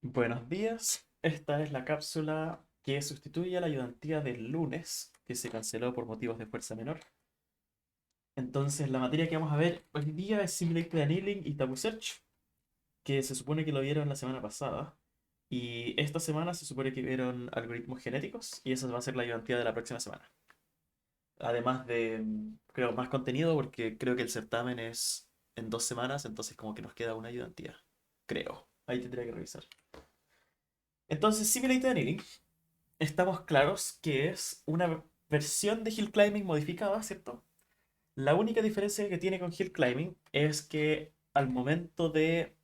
Buenos días, esta es la cápsula que sustituye a la ayudantía del lunes, que se canceló por motivos de fuerza menor. Entonces, la materia que vamos a ver hoy día es Simulated Annealing y Tabu Search, que se supone que lo vieron la semana pasada. Y esta semana se supone que vieron algoritmos genéticos, y esa va a ser la ayudantía de la próxima semana. Además de, creo, más contenido, porque creo que el certamen es en 2 semanas, entonces como que nos queda una ayudantía. Creo. Ahí tendría que revisar. Entonces, Simulated Annealing estamos claros que es una versión de Hill Climbing modificada, ¿cierto? La única diferencia que tiene con Hill Climbing es que al momento de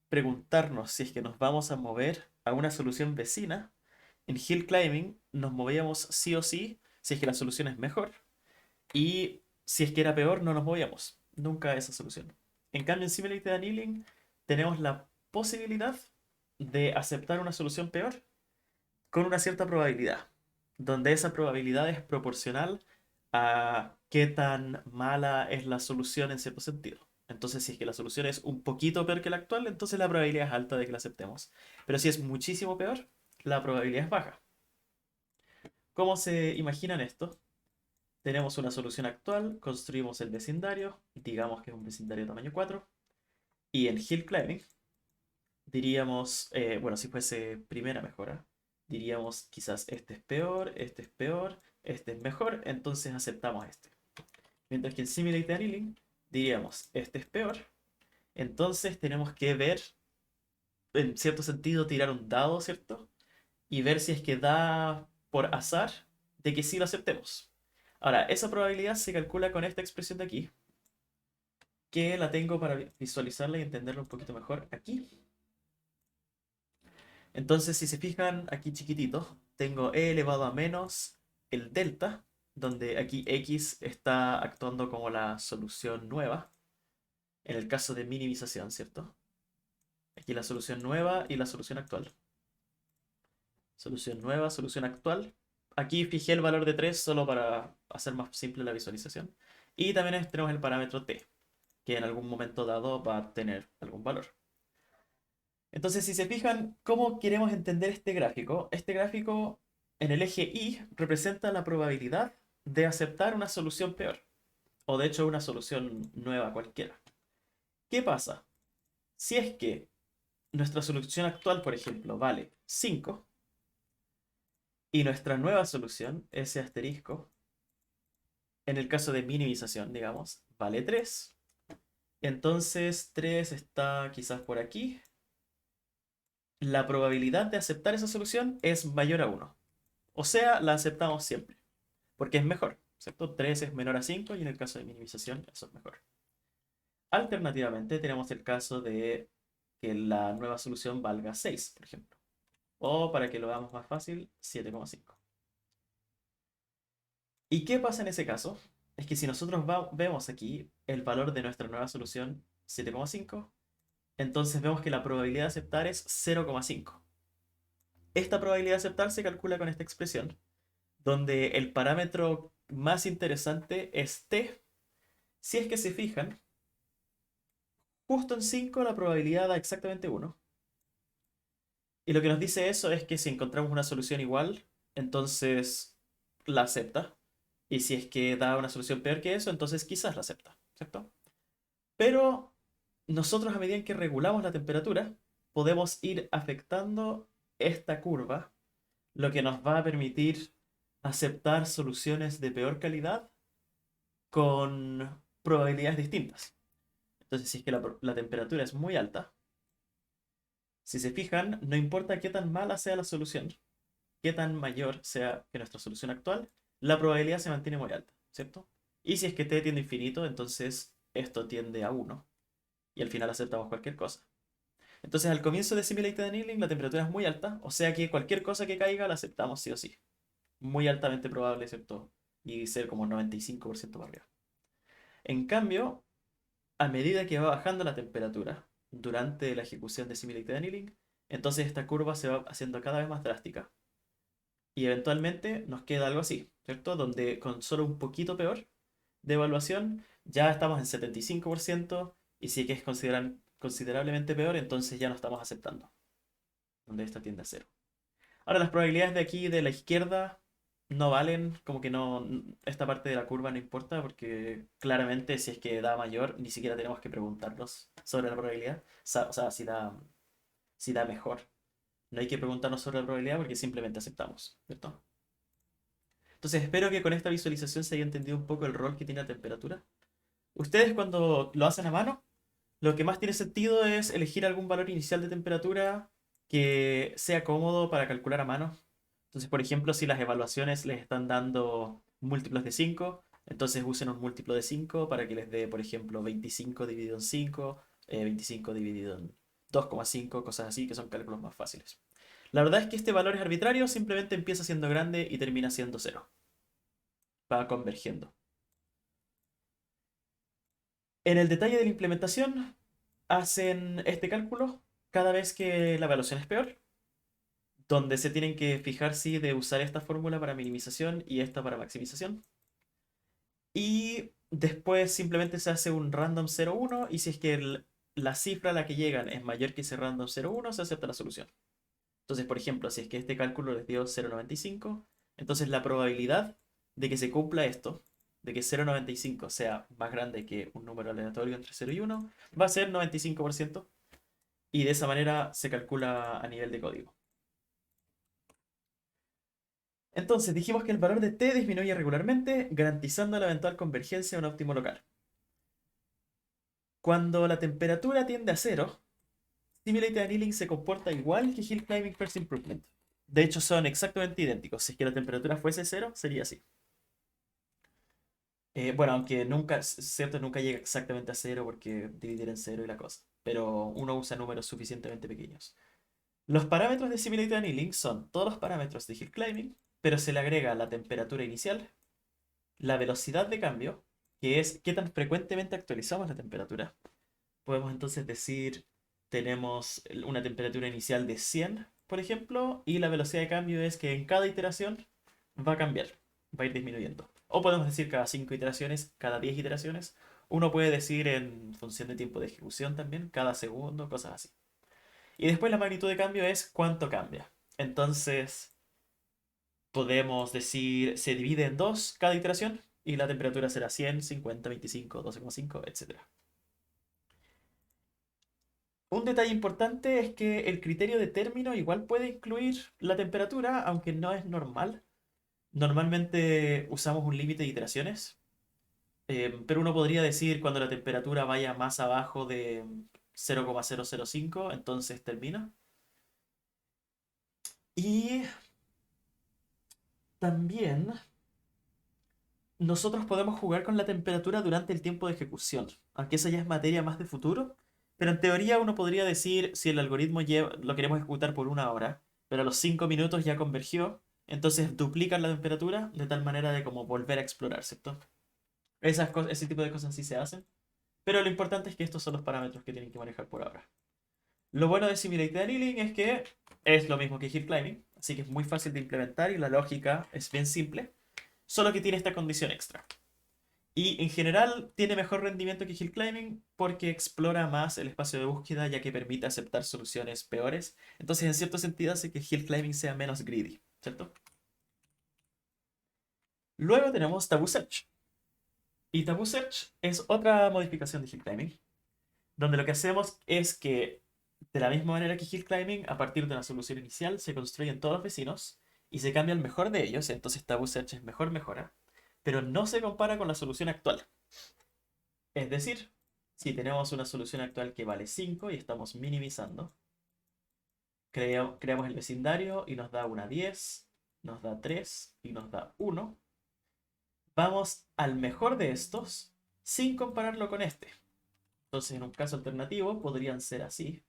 preguntarnos si es que nos vamos a mover a una solución vecina, en Hill Climbing nos movíamos sí o sí si es que la solución es mejor, y si es que era peor no nos movíamos, nunca a esa solución. En cambio en Simulated Annealing tenemos la posibilidad de aceptar una solución peor con una cierta probabilidad, donde esa probabilidad es proporcional a qué tan mala es la solución en cierto sentido. Entonces, si es que la solución es un poquito peor que la actual, entonces la probabilidad es alta de que la aceptemos. Pero si es muchísimo peor, la probabilidad es baja. ¿Cómo se imaginan esto? Tenemos una solución actual, construimos el vecindario, digamos que es un vecindario tamaño 4, y en Hill Climbing diríamos, bueno, si fuese primera mejora, diríamos quizás este es peor, este es mejor, entonces aceptamos este. Mientras que en Simulate Annealing diríamos, este es peor, entonces tenemos que ver, en cierto sentido, tirar un dado, ¿cierto? Y ver si es que da por azar de que sí lo aceptemos. Ahora, esa probabilidad se calcula con esta expresión de aquí, que la tengo para visualizarla y entenderla un poquito mejor aquí. Entonces, si se fijan aquí chiquitito, tengo e elevado a menos el delta, donde aquí x está actuando como la solución nueva, en el caso de minimización, ¿cierto? Aquí la solución nueva y la solución actual. Solución nueva, solución actual. Aquí fijé el valor de 3 solo para hacer más simple la visualización. Y también tenemos el parámetro t, que en algún momento dado va a tener algún valor. Entonces, si se fijan, ¿cómo queremos entender este gráfico en el eje Y representa la probabilidad de aceptar una solución peor, o de hecho una solución nueva cualquiera. ¿Qué pasa? Si es que nuestra solución actual, por ejemplo, vale 5 y nuestra nueva solución, ese asterisco, en el caso de minimización, digamos, vale 3, entonces 3 está quizás por aquí, la probabilidad de aceptar esa solución es mayor a 1. O sea, la aceptamos siempre, porque es mejor, ¿cierto? 3 es menor a 5 y en el caso de minimización eso es mejor. Alternativamente, tenemos el caso de que la nueva solución valga 6, por ejemplo. O para que lo veamos más fácil, 7,5. ¿Y qué pasa en ese caso? Es que si nosotros vemos aquí el valor de nuestra nueva solución 7,5, entonces vemos que la probabilidad de aceptar es 0,5. Esta probabilidad de aceptar se calcula con esta expresión, donde el parámetro más interesante es t. Si es que se fijan, justo en 5 la probabilidad da exactamente 1. Y lo que nos dice eso es que si encontramos una solución igual, entonces la acepta. Y si es que da una solución peor que eso, entonces quizás la acepta, ¿cierto? Pero nosotros a medida en que regulamos la temperatura, podemos ir afectando esta curva, lo que nos va a permitir aceptar soluciones de peor calidad con probabilidades distintas. Entonces, si es que la temperatura es muy alta, si se fijan, no importa qué tan mala sea la solución, qué tan mayor sea que nuestra solución actual, la probabilidad se mantiene muy alta, ¿cierto? Y si es que t tiende a infinito, entonces esto tiende a 1 y al final aceptamos cualquier cosa. Entonces al comienzo de Simulated Annealing la temperatura es muy alta, o sea que cualquier cosa que caiga la aceptamos sí o sí. Muy altamente probable, ¿cierto? Y ser como 95% para arriba. En cambio, a medida que va bajando la temperatura durante la ejecución de Simulated Annealing, entonces esta curva se va haciendo cada vez más drástica. Y eventualmente nos queda algo así, ¿cierto? Donde con solo un poquito peor de evaluación ya estamos en 75% y si es que es considerablemente peor, entonces ya no estamos aceptando. donde esta tiende a cero. Ahora, las probabilidades de aquí de la izquierda no valen, como que no, esta parte de la curva no importa, porque claramente si es que da mayor, ni siquiera tenemos que preguntarnos sobre la probabilidad, o sea, si da mejor. No hay que preguntarnos sobre la probabilidad porque simplemente aceptamos, ¿cierto? Entonces espero que con esta visualización se haya entendido un poco el rol que tiene la temperatura. Ustedes cuando lo hacen a mano, lo que más tiene sentido es elegir algún valor inicial de temperatura que sea cómodo para calcular a mano. Entonces, por ejemplo, si las evaluaciones les están dando múltiplos de 5, entonces usen un múltiplo de 5 para que les dé, por ejemplo, 25 dividido en 5, 25 dividido en 2,5, cosas así, que son cálculos más fáciles. La verdad es que este valor es arbitrario, simplemente empieza siendo grande y termina siendo cero. Va convergiendo. En el detalle de la implementación, hacen este cálculo cada vez que la evaluación es peor, donde se tienen que fijar si de usar esta fórmula para minimización y esta para maximización. Y después simplemente se hace un random 0,1 y si es que la cifra a la que llegan es mayor que ese random 0,1, se acepta la solución. Entonces, por ejemplo, si es que este cálculo les dio 0,95, entonces la probabilidad de que se cumpla esto, de que 0,95 sea más grande que un número aleatorio entre 0 y 1, va a ser 95%, y de esa manera se calcula a nivel de código. Entonces, dijimos que el valor de t disminuye regularmente, garantizando la eventual convergencia a un óptimo local. Cuando la temperatura tiende a cero, Simulated Annealing se comporta igual que Hill Climbing First Improvement. De hecho, son exactamente idénticos. Si es que la temperatura fuese cero, sería así. Bueno, aunque nunca, cierto, nunca llega exactamente a cero porque dividir en cero y la cosa. Pero uno usa números suficientemente pequeños. Los parámetros de Simulated Annealing son todos los parámetros de Hill Climbing, pero se le agrega la temperatura inicial, la velocidad de cambio, que es qué tan frecuentemente actualizamos la temperatura. Podemos entonces decir, tenemos una temperatura inicial de 100, por ejemplo, y la velocidad de cambio es que en cada iteración va a cambiar, va a ir disminuyendo. O podemos decir cada 5 iteraciones, cada 10 iteraciones. Uno puede decir en función de tiempo de ejecución también, cada segundo, cosas así. Y después la magnitud de cambio es cuánto cambia. Entonces, podemos decir, se divide en dos cada iteración y la temperatura será 100, 50, 25, 12,5, etc. Un detalle importante es que el criterio de término igual puede incluir la temperatura, aunque no es normal. Normalmente usamos un límite de iteraciones, pero uno podría decir cuando la temperatura vaya más abajo de 0,005, entonces termina. Y también nosotros podemos jugar con la temperatura durante el tiempo de ejecución, aunque esa ya es materia más de futuro. Pero en teoría uno podría decir si el algoritmo lo queremos ejecutar por 1 hora, pero a los 5 minutos ya convergió, entonces duplican la temperatura de tal manera de como volver a explorar, ¿cierto? Ese tipo de cosas sí se hacen, pero lo importante es que estos son los parámetros que tienen que manejar por ahora. Lo bueno de Simulated Annealing es que es lo mismo que Hill Climbing, así que es muy fácil de implementar y la lógica es bien simple, solo que tiene esta condición extra. Y en general tiene mejor rendimiento que Hill Climbing porque explora más el espacio de búsqueda ya que permite aceptar soluciones peores. Entonces, en cierto sentido, hace que Hill Climbing sea menos greedy, ¿cierto? Luego tenemos Taboo Search. Y Taboo Search es otra modificación de Hill Climbing, donde lo que hacemos es que, de la misma manera que Hill Climbing, a partir de una solución inicial se construyen todos los vecinos y se cambia el mejor de ellos, entonces Taboo Search es mejor mejora, pero no se compara con la solución actual. Es decir, si tenemos una solución actual que vale 5 y estamos minimizando, creamos el vecindario y nos da una 10, nos da 3 y nos da 1. Vamos al mejor de estos sin compararlo con este. Entonces, en un caso alternativo, podrían ser así.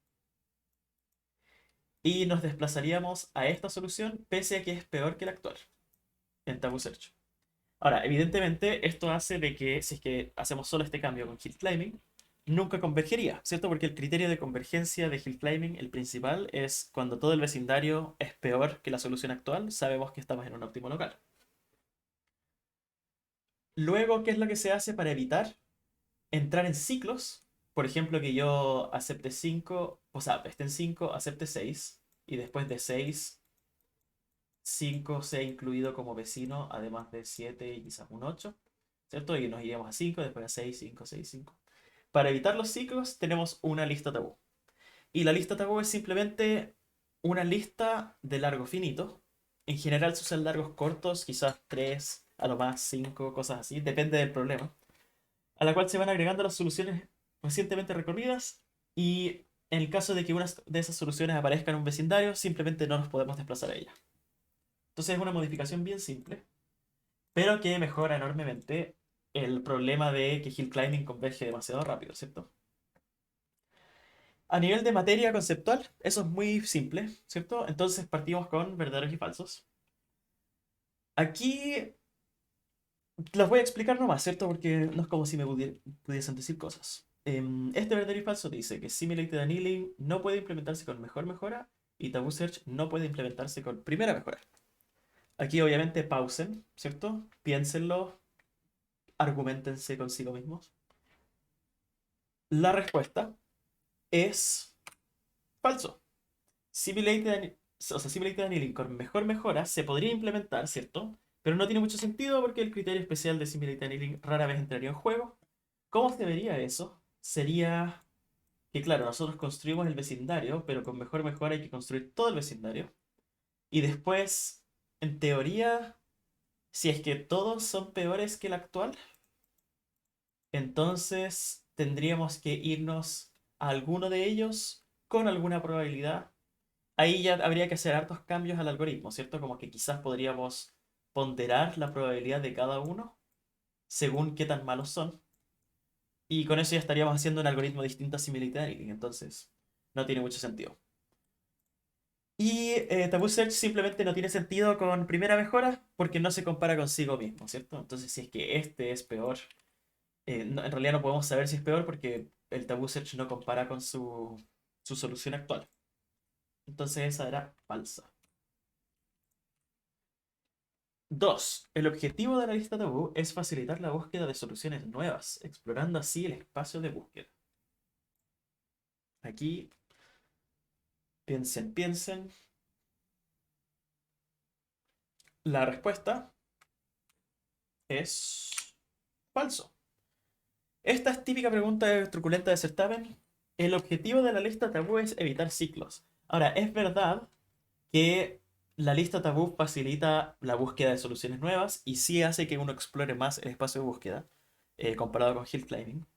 Y nos desplazaríamos a esta solución pese a que es peor que la actual en Taboo Search. Ahora, evidentemente, esto hace de que si es que hacemos solo este cambio con Hill Climbing, nunca convergería, ¿cierto? Porque el criterio de convergencia de Hill Climbing, el principal, es cuando todo el vecindario es peor que la solución actual, sabemos que estamos en un óptimo local. Luego, ¿qué es lo que se hace para evitar entrar en ciclos? Por ejemplo, que yo acepte 5, o sea, esté en 5, acepte 6. y después de 6, 5 sea incluido como vecino, además de 7 y quizás un 8, ¿cierto? Y nos iríamos a 5, después a 6, 5, 6, 5. Para evitar los ciclos tenemos una lista tabú. Y la lista tabú es simplemente una lista de largo finito. En general se usan largos cortos, quizás 3, a lo más 5, cosas así, depende del problema. A la cual se van agregando las soluciones recientemente recorridas y en el caso de que una de esas soluciones aparezca en un vecindario, simplemente no nos podemos desplazar a ella. Entonces es una modificación bien simple, pero que mejora enormemente el problema de que Hill Climbing converge demasiado rápido, ¿cierto? A nivel de materia conceptual, eso es muy simple, ¿cierto? Entonces partimos con verdaderos y falsos. Aquí los voy a explicar nomás, ¿cierto? Porque no es como si me pudiesen decir cosas. Este verdadero y falso dice que Simulated Annealing no puede implementarse con mejor mejora y Taboo Search no puede implementarse con primera mejora. Aquí obviamente pausen, ¿cierto? Piénsenlo, argumentense consigo mismos. La respuesta es falso. Simulated Annealing con mejor mejora se podría implementar, ¿cierto? Pero no tiene mucho sentido porque el criterio especial de Simulated Annealing rara vez entraría en juego. ¿Cómo se vería eso? Sería que, claro, nosotros construimos el vecindario, pero con mejor mejora hay que construir todo el vecindario. Y después, en teoría, si es que todos son peores que el actual, entonces tendríamos que irnos a alguno de ellos con alguna probabilidad. Ahí ya habría que hacer hartos cambios al algoritmo, ¿cierto? Como que quizás podríamos ponderar la probabilidad de cada uno según qué tan malos son. Y con eso ya estaríamos haciendo un algoritmo distinto a Simulated Annealing, entonces no tiene mucho sentido. Y Taboo Search simplemente no tiene sentido con primera mejora porque no se compara consigo mismo, ¿cierto? Entonces si es que este es peor, en realidad no podemos saber si es peor porque el Taboo Search no compara con su solución actual. Entonces esa era falsa. 2. El objetivo de la lista tabú es facilitar la búsqueda de soluciones nuevas, explorando así el espacio de búsqueda. Aquí, piensen, piensen. La respuesta es falso. Esta es típica pregunta truculenta de certamen. El objetivo de la lista tabú es evitar ciclos. Ahora, es verdad que la lista tabú facilita la búsqueda de soluciones nuevas y sí hace que uno explore más el espacio de búsqueda comparado con Hill Climbing.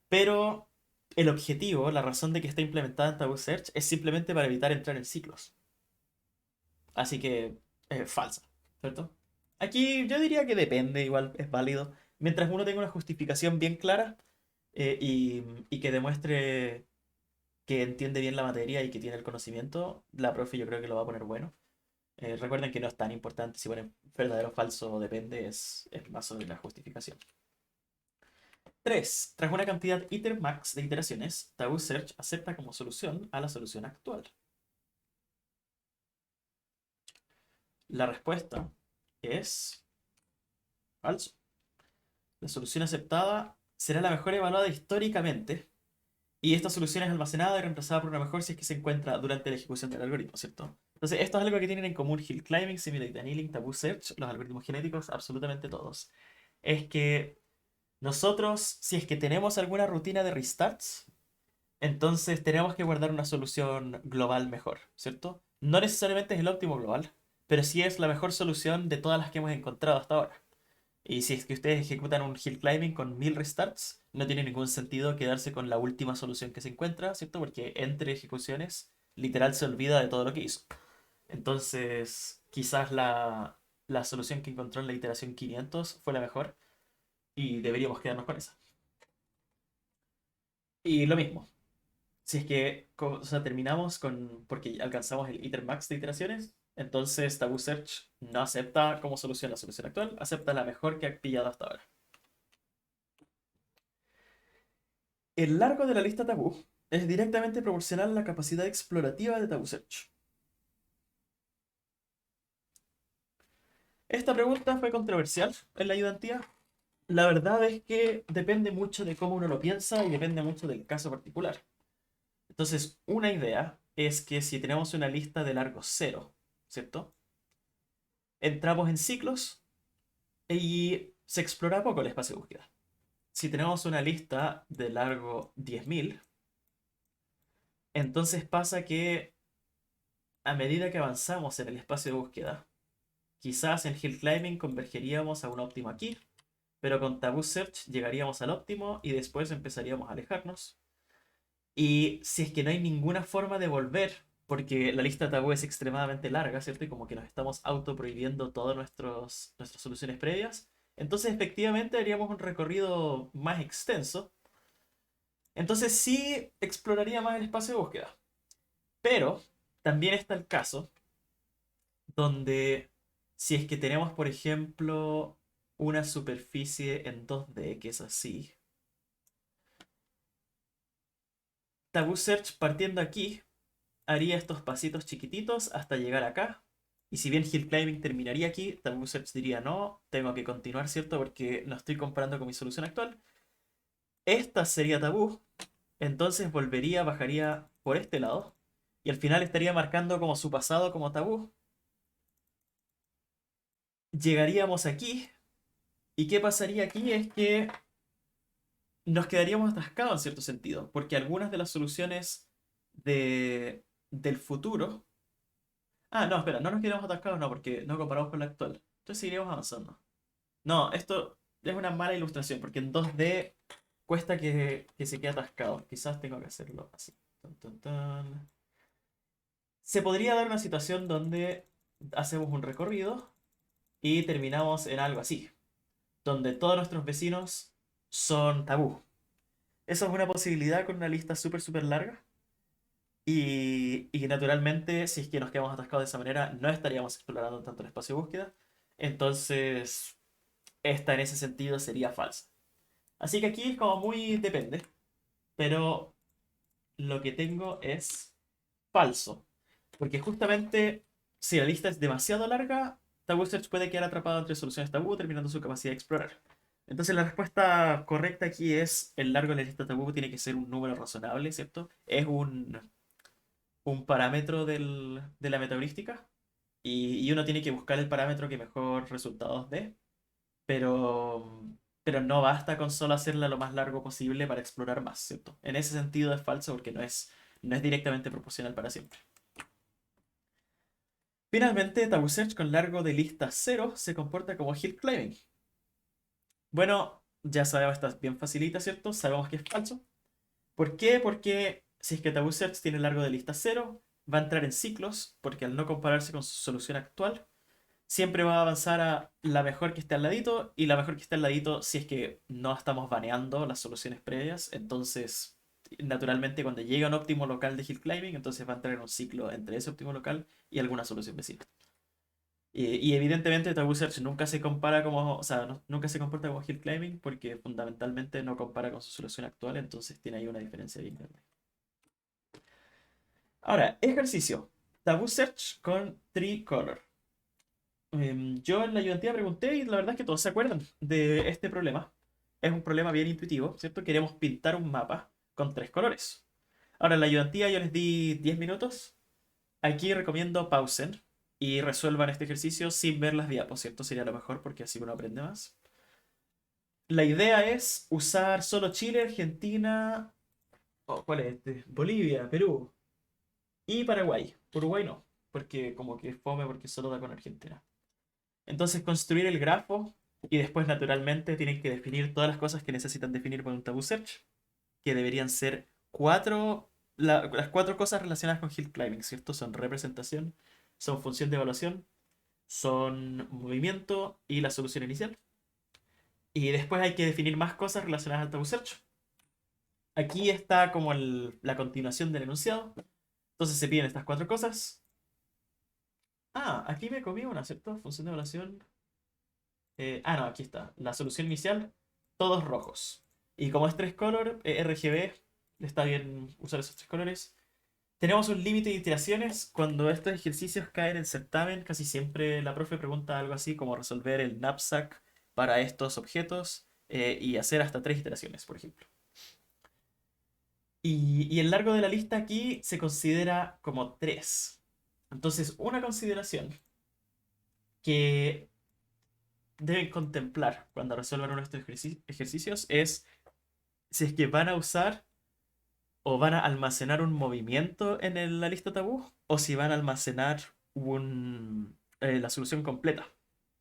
Pero el objetivo, la razón de que está implementada en Taboo Search es simplemente para evitar entrar en ciclos. Así que, falsa, ¿cierto? Aquí yo diría que depende, igual es válido. Mientras uno tenga una justificación bien clara y que demuestre que entiende bien la materia y que tiene el conocimiento, la profe yo creo que lo va a poner bueno. Recuerden que no es tan importante si ponen verdadero o falso, depende, es más sobre la justificación. 3. Tras una cantidad iter max de iteraciones, Taboo Search acepta como solución a la solución actual. La respuesta es falso. La solución aceptada será la mejor evaluada históricamente y esta solución es almacenada y reemplazada por una mejor si es que se encuentra durante la ejecución del algoritmo, ¿cierto? Entonces, esto es algo que tienen en común Hill Climbing, Simulated Annealing, Taboo Search, los algoritmos genéticos, absolutamente todos. Es que nosotros, si es que tenemos alguna rutina de restarts, entonces tenemos que guardar una solución global mejor, ¿cierto? No necesariamente es el óptimo global, pero sí es la mejor solución de todas las que hemos encontrado hasta ahora. Y si es que ustedes ejecutan un hill climbing con 1000 restarts, no tiene ningún sentido quedarse con la última solución que se encuentra, ¿cierto? Porque entre ejecuciones, literal se olvida de todo lo que hizo. Entonces, quizás la solución que encontró en la iteración 500 fue la mejor y deberíamos quedarnos con esa. Y lo mismo, si es que o sea, terminamos con, porque alcanzamos el iter max de iteraciones, entonces Taboo Search no acepta como solución la solución actual, acepta la mejor que ha pillado hasta ahora. El largo de la lista tabú es directamente proporcional a la capacidad explorativa de Taboo Search. Esta pregunta fue controversial en la ayudantía. La verdad es que depende mucho de cómo uno lo piensa y depende mucho del caso particular. Entonces, una idea es que si tenemos una lista de largo cero, ¿cierto? Entramos en ciclos y se explora poco el espacio de búsqueda. Si tenemos una lista de largo 10.000, entonces pasa que a medida que avanzamos en el espacio de búsqueda, quizás en Hill Climbing convergeríamos a un óptimo aquí, pero con Taboo Search llegaríamos al óptimo y después empezaríamos a alejarnos. Y si es que no hay ninguna forma de volver, porque la lista tabú es extremadamente larga, ¿cierto? Y como que nos estamos autoprohibiendo todas nuestras soluciones previas, entonces efectivamente haríamos un recorrido más extenso. Entonces sí exploraría más el espacio de búsqueda. Pero también está el caso donde si es que tenemos, por ejemplo, una superficie en 2D que es así, Taboo Search partiendo aquí haría estos pasitos chiquititos hasta llegar acá. Y si bien Hill Climbing terminaría aquí, Taboo Search diría no, tengo que continuar, ¿cierto? Porque no estoy comparando con mi solución actual. Esta sería tabú, entonces volvería, bajaría por este lado. Y al final estaría marcando como su pasado como tabú. Llegaríamos aquí. ¿Y qué pasaría aquí? Es que nos quedaríamos atascados en cierto sentido. Porque algunas de las soluciones del futuro. Ah, no, espera, no nos quedamos atascados, no, porque no comparamos con la actual. Entonces seguiríamos avanzando. No, esto es una mala ilustración, porque en 2D cuesta que se quede atascado. Quizás tengo que hacerlo así. Tan, tan, tan. Se podría dar una situación donde hacemos un recorrido y terminamos en algo así, donde todos nuestros vecinos son tabú. Eso es una posibilidad con una lista súper, súper larga. Y naturalmente, si es que nos quedamos atascados de esa manera, no estaríamos explorando tanto el espacio de búsqueda. Entonces, esta en ese sentido sería falsa. Así que aquí es como muy depende. Pero lo que tengo es falso. Porque justamente si la lista es demasiado larga, Taboo Search puede quedar atrapado entre soluciones tabú, terminando su capacidad de explorar. Entonces la respuesta correcta aquí es el largo de la lista tabú tiene que ser un número razonable, ¿cierto? Es un parámetro de la metaheurística y uno tiene que buscar el parámetro que mejor resultados dé, pero, pero no basta con solo hacerla lo más largo posible para explorar más, ¿cierto? En ese sentido es falso porque no es directamente proporcional para siempre. Finalmente, Taboo Search con largo de lista cero se comporta como Hill Climbing. Bueno, ya sabemos, está bien facilita, ¿cierto? Sabemos que es falso. ¿Por qué? Porque si es que Taboo Search tiene largo de lista cero, va a entrar en ciclos, porque al no compararse con su solución actual, siempre va a avanzar a la mejor que esté al ladito, y la mejor que esté al ladito, si es que no estamos baneando las soluciones previas, entonces, naturalmente, cuando llega a un óptimo local de Hill Climbing, entonces va a entrar en un ciclo entre ese óptimo local y alguna solución vecina. Y evidentemente Taboo Search nunca se compara como, o sea, nunca se comporta como Hill Climbing porque fundamentalmente no compara con su solución actual, entonces tiene ahí una diferencia bien grande. Ahora, ejercicio. Taboo Search con Tricolor. Yo en la ayudantía pregunté y la verdad es que todos se acuerdan de este problema. Es un problema bien intuitivo, ¿cierto? Queremos pintar un mapa con 3 colores. Ahora en la ayudantía yo les di 10 minutos. Aquí recomiendo pausen y resuelvan este ejercicio sin ver las diapos, ¿cierto? Sería lo mejor porque así uno aprende más. La idea es usar solo Chile, Argentina, ¿cuál es este? Bolivia, Perú y Paraguay. Uruguay no, porque como que es fome porque solo da con Argentina. Entonces construir el grafo y después naturalmente tienen que definir todas las cosas que necesitan definir con un Taboo Search, que deberían ser las 4 cosas relacionadas con Hill Climbing, ¿cierto? Son representación, son función de evaluación, son movimiento y la solución inicial. Y después hay que definir más cosas relacionadas al Taboo Search. Aquí está como la continuación del enunciado. Entonces se piden estas 4 cosas. Ah, aquí me comí una, ¿cierto? Función de evaluación. No, aquí está. La solución inicial, todos rojos. Y como es 3 color, RGB, está bien usar esos 3 colores. Tenemos un límite de iteraciones. Cuando estos ejercicios caen en certamen, casi siempre la profe pregunta algo así como resolver el knapsack para estos objetos y hacer hasta 3 iteraciones, por ejemplo. Y el largo de la lista aquí se considera como 3. Entonces, una consideración que deben contemplar cuando resuelvan uno de estos ejercicios es si es que van a usar o van a almacenar un movimiento en la lista tabú o si van a almacenar la solución completa.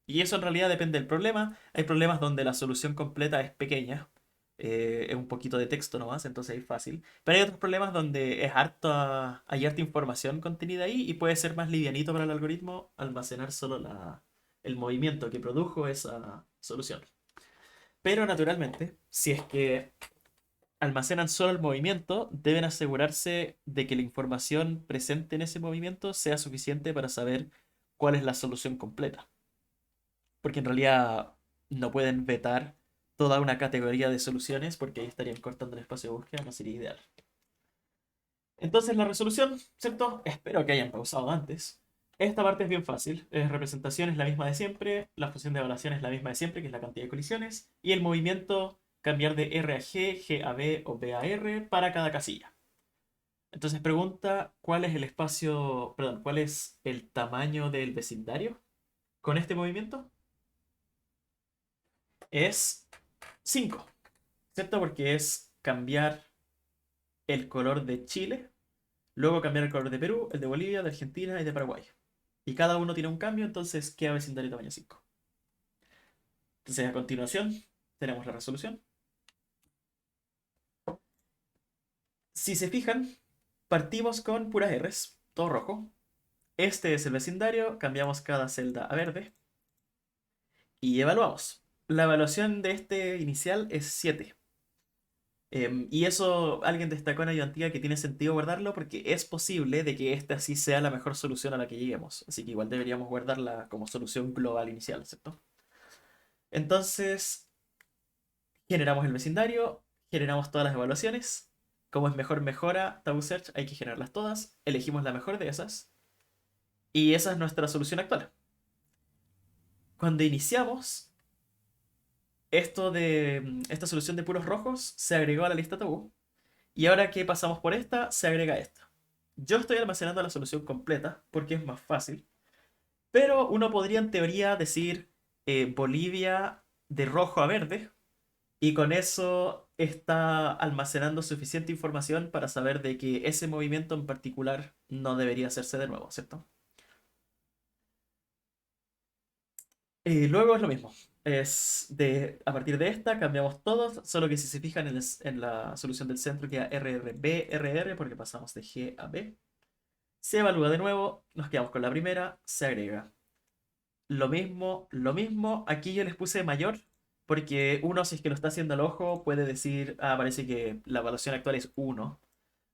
Y eso en realidad depende del problema. Hay problemas donde la solución completa es pequeña, es un poquito de texto nomás, entonces es fácil. Pero hay otros problemas donde hay harta información contenida ahí y puede ser más livianito para el algoritmo almacenar solo el movimiento que produjo esa solución. Pero naturalmente, si es que almacenan solo el movimiento, deben asegurarse de que la información presente en ese movimiento sea suficiente para saber cuál es la solución completa. Porque en realidad no pueden vetar toda una categoría de soluciones porque ahí estarían cortando el espacio de búsqueda, no sería ideal. Entonces la resolución, ¿cierto? Espero que hayan pausado antes. Esta parte es bien fácil. Representación es la misma de siempre, la función de evaluación es la misma de siempre, que es la cantidad de colisiones, y el movimiento cambiar de R a G, G a B o B a R para cada casilla. Entonces pregunta, ¿cuál es el espacio, perdón, cuál es el tamaño del vecindario con este movimiento? Es 5, ¿cierto? Porque es cambiar el color de Chile, luego cambiar el color de Perú, el de Bolivia, de Argentina y de Paraguay. Y cada uno tiene un cambio, entonces queda vecindario tamaño 5. Entonces a continuación tenemos la resolución. Si se fijan, partimos con puras R's, todo rojo. Este es el vecindario, cambiamos cada celda a verde y evaluamos. La evaluación de este inicial es 7. Y eso alguien destacó en ayudantía que tiene sentido guardarlo porque es posible de que esta sí sea la mejor solución a la que lleguemos. Así que igual deberíamos guardarla como solución global inicial, ¿cierto? Entonces, generamos el vecindario, generamos todas las evaluaciones. Como es mejor mejora Taboo Search, hay que generarlas todas. Elegimos la mejor de esas. Y esa es nuestra solución actual. Cuando iniciamos, esta solución de puros rojos se agregó a la lista tabú. Y ahora que pasamos por esta, se agrega esta. Yo estoy almacenando la solución completa porque es más fácil, pero uno podría en teoría decir Bolivia de rojo a verde y con eso está almacenando suficiente información para saber de que ese movimiento en particular no debería hacerse de nuevo, ¿cierto? Luego es lo mismo. A partir de esta cambiamos todos, solo que si se fijan en la solución del centro queda RRB, RR porque pasamos de G a B. Se evalúa de nuevo, nos quedamos con la primera, se agrega. Lo mismo, aquí yo les puse mayor, porque uno si es que lo está haciendo al ojo puede decir, parece que la evaluación actual es 1.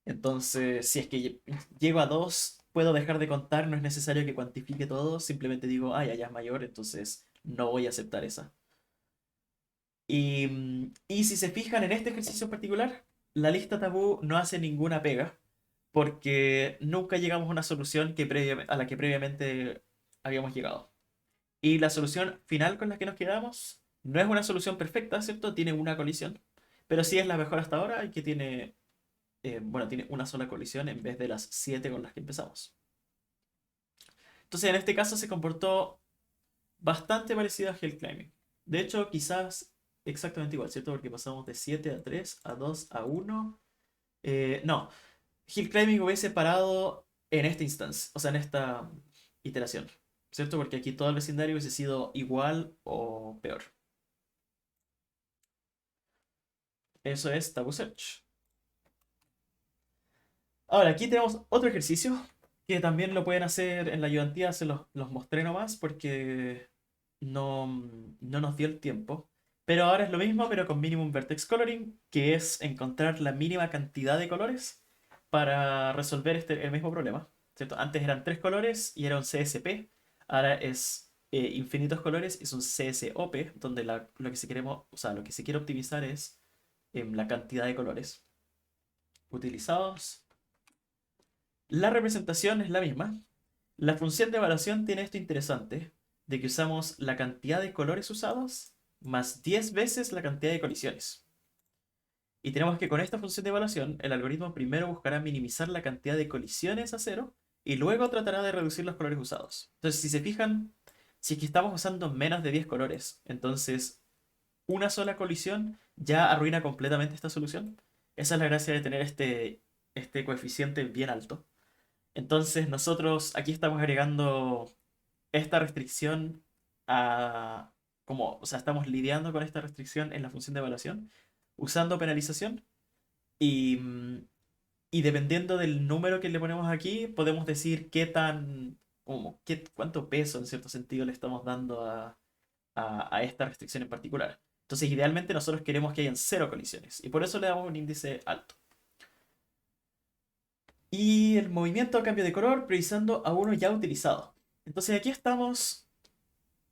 Entonces, si es que llego a 2 puedo dejar de contar, no es necesario que cuantifique todo, simplemente digo, ya es mayor, entonces no voy a aceptar esa. Y si se fijan en este ejercicio en particular, la lista tabú no hace ninguna pega, porque nunca llegamos a una solución a la que previamente habíamos llegado. Y la solución final con la que nos quedamos no es una solución perfecta, ¿cierto? Tiene una colisión, pero sí es la mejor hasta ahora y que tiene una sola colisión en vez de las 7 con las que empezamos. Entonces en este caso se comportó bastante parecido a Hill Climbing. De hecho, quizás exactamente igual, ¿cierto? Porque pasamos de 7 a 3, a 2 a 1. No, Hill Climbing hubiese parado en esta instancia, o sea, en esta iteración, ¿cierto? Porque aquí todo el vecindario hubiese sido igual o peor. Eso es Taboo Search. Ahora, aquí tenemos otro ejercicio que también lo pueden hacer en la ayudantía, se los mostré nomás porque no, no nos dio el tiempo. Pero ahora es lo mismo, pero con Minimum Vertex Coloring, que es encontrar la mínima cantidad de colores para resolver el mismo problema, ¿cierto? Antes eran 3 colores y era un CSP, ahora es infinitos colores, es un CSOP, donde lo que lo que se quiere optimizar es la cantidad de colores utilizados. La representación es la misma. La función de evaluación tiene esto interesante, de que usamos la cantidad de colores usados más 10 veces la cantidad de colisiones. Y tenemos que con esta función de evaluación, el algoritmo primero buscará minimizar la cantidad de colisiones a cero y luego tratará de reducir los colores usados. Entonces, si se fijan, si es que estamos usando menos de 10 colores, entonces una sola colisión ya arruina completamente esta solución. Esa es la gracia de tener este coeficiente bien alto. Entonces, nosotros aquí estamos agregando esta restricción a... Como, o sea, estamos lidiando con esta restricción en la función de evaluación usando penalización y, y dependiendo del número que le ponemos aquí, podemos decir qué tan, como, cuánto peso en cierto sentido le estamos dando a esta restricción en particular. Entonces, idealmente nosotros queremos que hayan cero colisiones y por eso le damos un índice alto. Y el movimiento a cambio de color precisando a uno ya utilizado. Entonces aquí estamos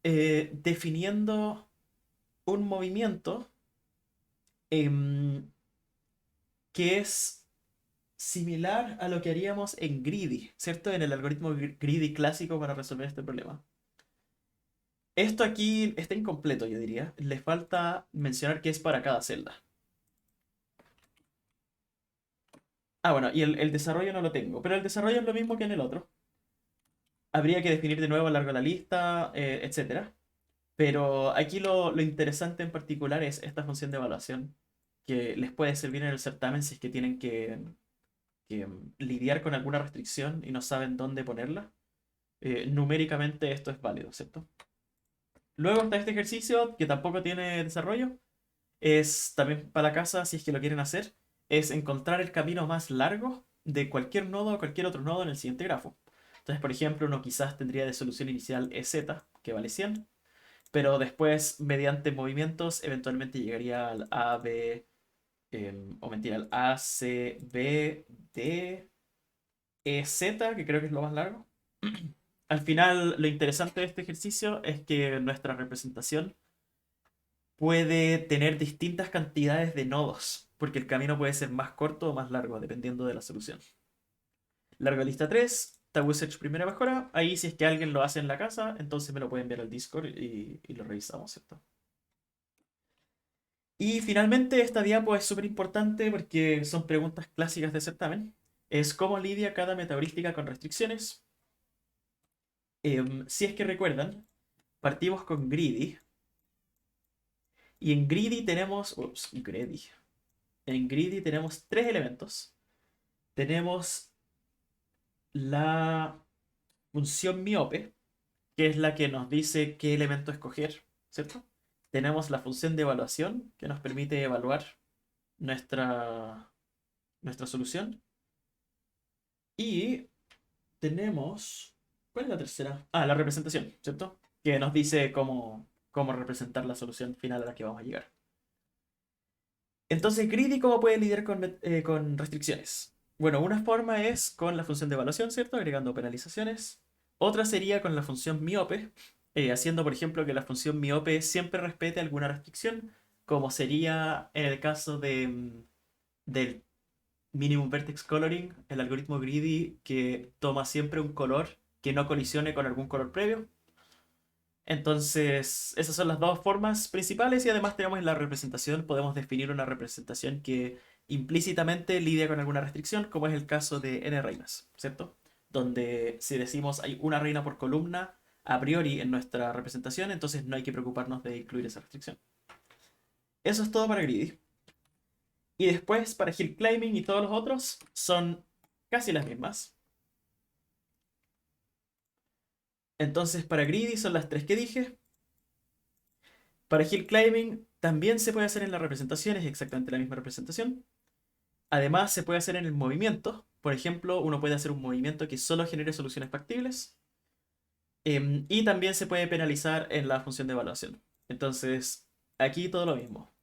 definiendo un movimiento em, que es similar a lo que haríamos en Greedy, ¿cierto? En el algoritmo Greedy clásico para resolver este problema. Esto aquí está incompleto, yo diría. Le falta mencionar que es para cada celda. Ah, bueno, y el desarrollo no lo tengo, pero el desarrollo es lo mismo que en el otro. Habría que definir de nuevo a lo largo de la lista, etcétera. Pero aquí lo interesante en particular es esta función de evaluación que les puede servir en el certamen si es que tienen que lidiar con alguna restricción y no saben dónde ponerla. Numéricamente esto es válido, ¿cierto? Luego está este ejercicio que tampoco tiene desarrollo. Es también para la casa, si es que lo quieren hacer, es encontrar el camino más largo de cualquier nodo o cualquier otro nodo en el siguiente grafo. Entonces, por ejemplo, uno quizás tendría de solución inicial EZ, que vale 100, pero después, mediante movimientos, eventualmente llegaría al A, B, o mentira, al A, C, B, D, E, Z, que creo que es lo más largo. Al final, lo interesante de este ejercicio es que nuestra representación puede tener distintas cantidades de nodos, porque el camino puede ser más corto o más largo, dependiendo de la solución. Larga lista 3, Taboo Search primera mejora. Ahí, si es que alguien lo hace en la casa, entonces me lo pueden enviar al Discord y lo revisamos, ¿cierto? Y finalmente, esta diapo es súper importante porque son preguntas clásicas de certamen. Es cómo lidia cada metaheurística con restricciones. Si es que recuerdan, partimos con Greedy. Y en Greedy tenemos. Ups, Greedy. En Greedy tenemos tres elementos. Tenemos la función miope, que es la que nos dice qué elemento escoger, ¿cierto? Tenemos la función de evaluación, que nos permite evaluar nuestra, nuestra solución. Y tenemos... ¿Cuál es la tercera? Ah, la representación, ¿cierto? Que nos dice cómo representar la solución final a la que vamos a llegar. Entonces, Greedy, ¿cómo puede lidiar con restricciones? Bueno, una forma es con la función de evaluación, ¿cierto? Agregando penalizaciones. Otra sería con la función miope, haciendo, por ejemplo, que la función miope siempre respete alguna restricción, como sería en el caso del Minimum Vertex Coloring, el algoritmo Greedy que toma siempre un color que no colisione con algún color previo. Entonces, esas son las dos formas principales y además tenemos en la representación, podemos definir una representación que implícitamente lidia con alguna restricción, como es el caso de n reinas, ¿cierto? Donde si decimos hay una reina por columna a priori en nuestra representación, entonces no hay que preocuparnos de incluir esa restricción. Eso es todo para Greedy. Y después para Hill Climbing y todos los otros son casi las mismas. Entonces para Greedy son las tres que dije. Para Hill Climbing también se puede hacer en la representación, es exactamente la misma representación. Además se puede hacer en el movimiento. Por ejemplo, uno puede hacer un movimiento que solo genere soluciones factibles. Y también se puede penalizar en la función de evaluación. Entonces, aquí todo lo mismo.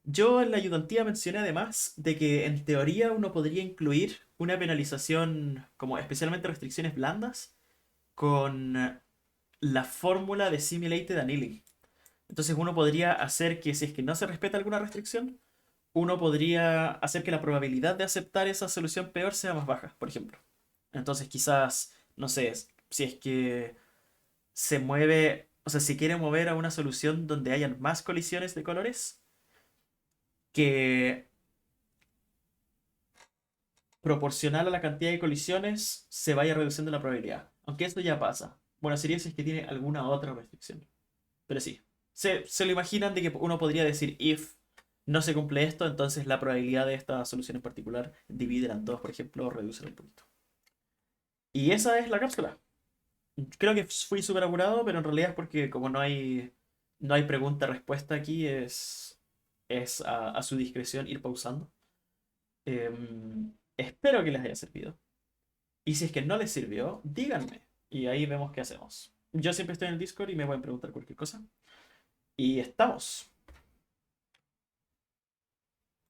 Yo en la ayudantía mencioné además de que en teoría uno podría incluir una penalización como especialmente restricciones blandas con la fórmula de Simulated Annealing. Entonces uno podría hacer que si es que no se respeta alguna restricción, uno podría hacer que la probabilidad de aceptar esa solución peor sea más baja, por ejemplo. Entonces quizás, no sé, si es que se mueve, o sea, si quiere mover a una solución donde hayan más colisiones de colores, que proporcional a la cantidad de colisiones se vaya reduciendo la probabilidad. Aunque esto ya pasa. Bueno, sería si es que tiene alguna otra restricción. Pero sí, se lo imaginan de que uno podría decir if no se cumple esto, entonces la probabilidad de esta solución en particular, divídela en dos, por ejemplo, o reducirla un poquito. Y esa es la cápsula. Creo que fui súper apurado, pero en realidad es porque como no hay pregunta-respuesta aquí, es a su discreción ir pausando. Espero que les haya servido. Y si es que no les sirvió, díganme. Y ahí vemos qué hacemos. Yo siempre estoy en el Discord y me pueden preguntar cualquier cosa. Y estamos.